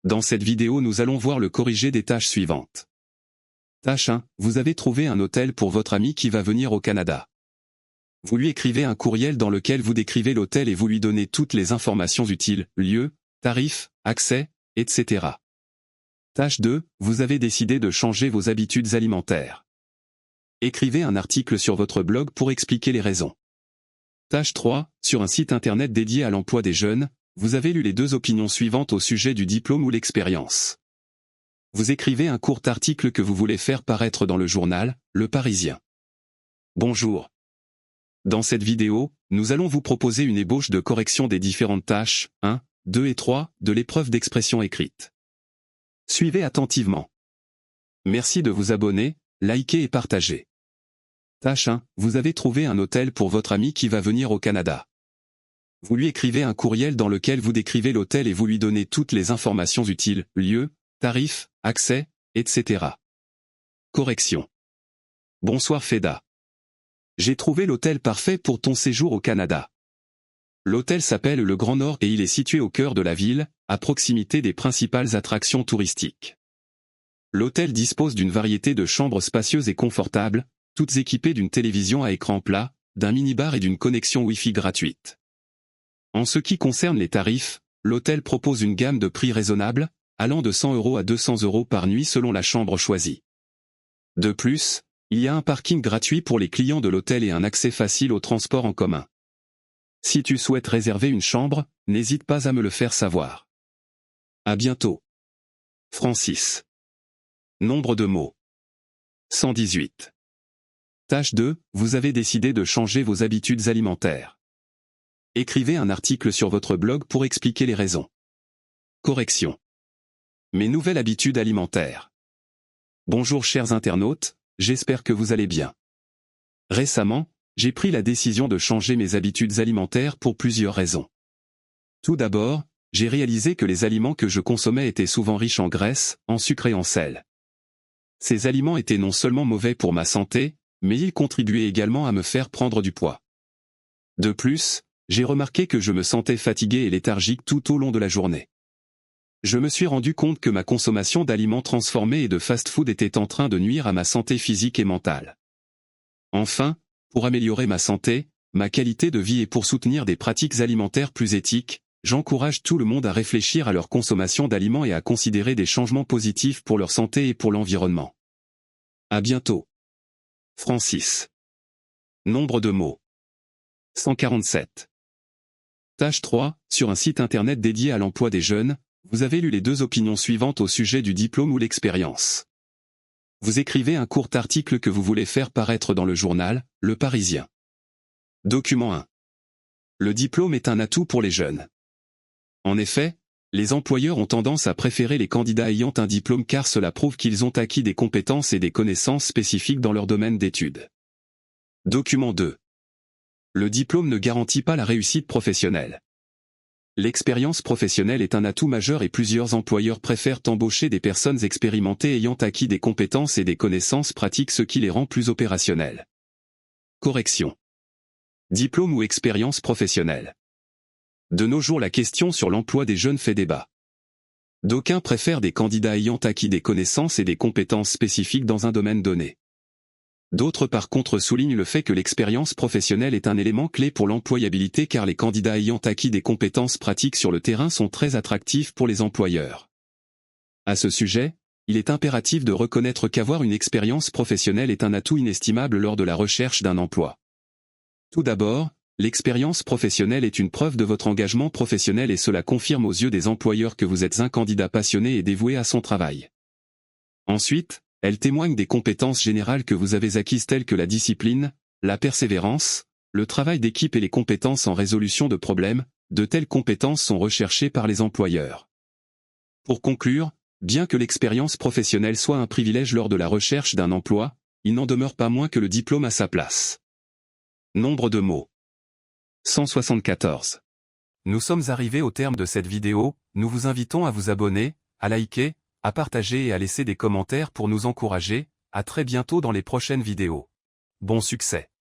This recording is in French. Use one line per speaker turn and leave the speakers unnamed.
Dans cette vidéo nous allons voir le corrigé des tâches suivantes. Tâche 1. Vous avez trouvé un hôtel pour votre ami qui va venir au Canada. Vous lui écrivez un courriel dans lequel vous décrivez l'hôtel et vous lui donnez toutes les informations utiles, lieu, tarif, accès, etc. Tâche 2. Vous avez décidé de changer vos habitudes alimentaires. Écrivez un article sur votre blog pour expliquer les raisons. Tâche 3. Sur un site internet dédié à l'emploi des jeunes, vous avez lu les deux opinions suivantes au sujet du diplôme ou l'expérience. Vous écrivez un court article que vous voulez faire paraître dans le journal, Le Parisien. Bonjour. Dans cette vidéo, nous allons vous proposer une ébauche de correction des différentes tâches 1, 2 et 3 de l'épreuve d'expression écrite. Suivez attentivement. Merci de vous abonner, liker et partager. Tâche 1. Vous avez trouvé un hôtel pour votre ami qui va venir au Canada. Vous lui écrivez un courriel dans lequel vous décrivez l'hôtel et vous lui donnez toutes les informations utiles, lieu, tarif, accès, etc. Correction. Bonsoir Feda. J'ai trouvé l'hôtel parfait pour ton séjour au Canada. L'hôtel s'appelle le Grand Nord et il est situé au cœur de la ville, à proximité des principales attractions touristiques. L'hôtel dispose d'une variété de chambres spacieuses et confortables, toutes équipées d'une télévision à écran plat, d'un minibar et d'une connexion Wi-Fi gratuite. En ce qui concerne les tarifs, l'hôtel propose une gamme de prix raisonnables, allant de 100 € à 200 € par nuit selon la chambre choisie. De plus, il y a un parking gratuit pour les clients de l'hôtel et un accès facile au transport en commun. Si tu souhaites réserver une chambre, n'hésite pas à me le faire savoir. À bientôt. Francis. Nombre de mots. 118. Tâche 2. Vous avez décidé de changer vos habitudes alimentaires. Écrivez un article sur votre blog pour expliquer les raisons. Correction. Mes nouvelles habitudes alimentaires. Bonjour chers internautes, j'espère que vous allez bien. Récemment, j'ai pris la décision de changer mes habitudes alimentaires pour plusieurs raisons. Tout d'abord, j'ai réalisé que les aliments que je consommais étaient souvent riches en graisse, en sucre et en sel. Ces aliments étaient non seulement mauvais pour ma santé, mais ils contribuaient également à me faire prendre du poids. De plus, j'ai remarqué que je me sentais fatigué et léthargique tout au long de la journée. Je me suis rendu compte que ma consommation d'aliments transformés et de fast-food était en train de nuire à ma santé physique et mentale. Enfin, pour améliorer ma santé, ma qualité de vie et pour soutenir des pratiques alimentaires plus éthiques, j'encourage tout le monde à réfléchir à leur consommation d'aliments et à considérer des changements positifs pour leur santé et pour l'environnement. À bientôt. Francis. Nombre de mots. 147. Tâche 3. Sur un site internet dédié à l'emploi des jeunes, vous avez lu les deux opinions suivantes au sujet du diplôme ou l'expérience. Vous écrivez un court article que vous voulez faire paraître dans le journal, Le Parisien. Document 1. Le diplôme est un atout pour les jeunes. En effet, les employeurs ont tendance à préférer les candidats ayant un diplôme car cela prouve qu'ils ont acquis des compétences et des connaissances spécifiques dans leur domaine d'études. Document 2. Le diplôme ne garantit pas la réussite professionnelle. L'expérience professionnelle est un atout majeur et plusieurs employeurs préfèrent embaucher des personnes expérimentées ayant acquis des compétences et des connaissances pratiques, ce qui les rend plus opérationnels. Correction. Diplôme ou expérience professionnelle. De nos jours, la question sur l'emploi des jeunes fait débat. D'aucuns préfèrent des candidats ayant acquis des connaissances et des compétences spécifiques dans un domaine donné. D'autres par contre soulignent le fait que l'expérience professionnelle est un élément clé pour l'employabilité car les candidats ayant acquis des compétences pratiques sur le terrain sont très attractifs pour les employeurs. À ce sujet, il est impératif de reconnaître qu'avoir une expérience professionnelle est un atout inestimable lors de la recherche d'un emploi. Tout d'abord, l'expérience professionnelle est une preuve de votre engagement professionnel et cela confirme aux yeux des employeurs que vous êtes un candidat passionné et dévoué à son travail. Ensuite, elle témoigne des compétences générales que vous avez acquises telles que la discipline, la persévérance, le travail d'équipe et les compétences en résolution de problèmes. De telles compétences sont recherchées par les employeurs. Pour conclure, bien que l'expérience professionnelle soit un privilège lors de la recherche d'un emploi, il n'en demeure pas moins que le diplôme a sa place. Nombre de mots. 174. Nous sommes arrivés au terme de cette vidéo, nous vous invitons à vous abonner, à liker, à partager et à laisser des commentaires pour nous encourager. À très bientôt dans les prochaines vidéos. Bon succès!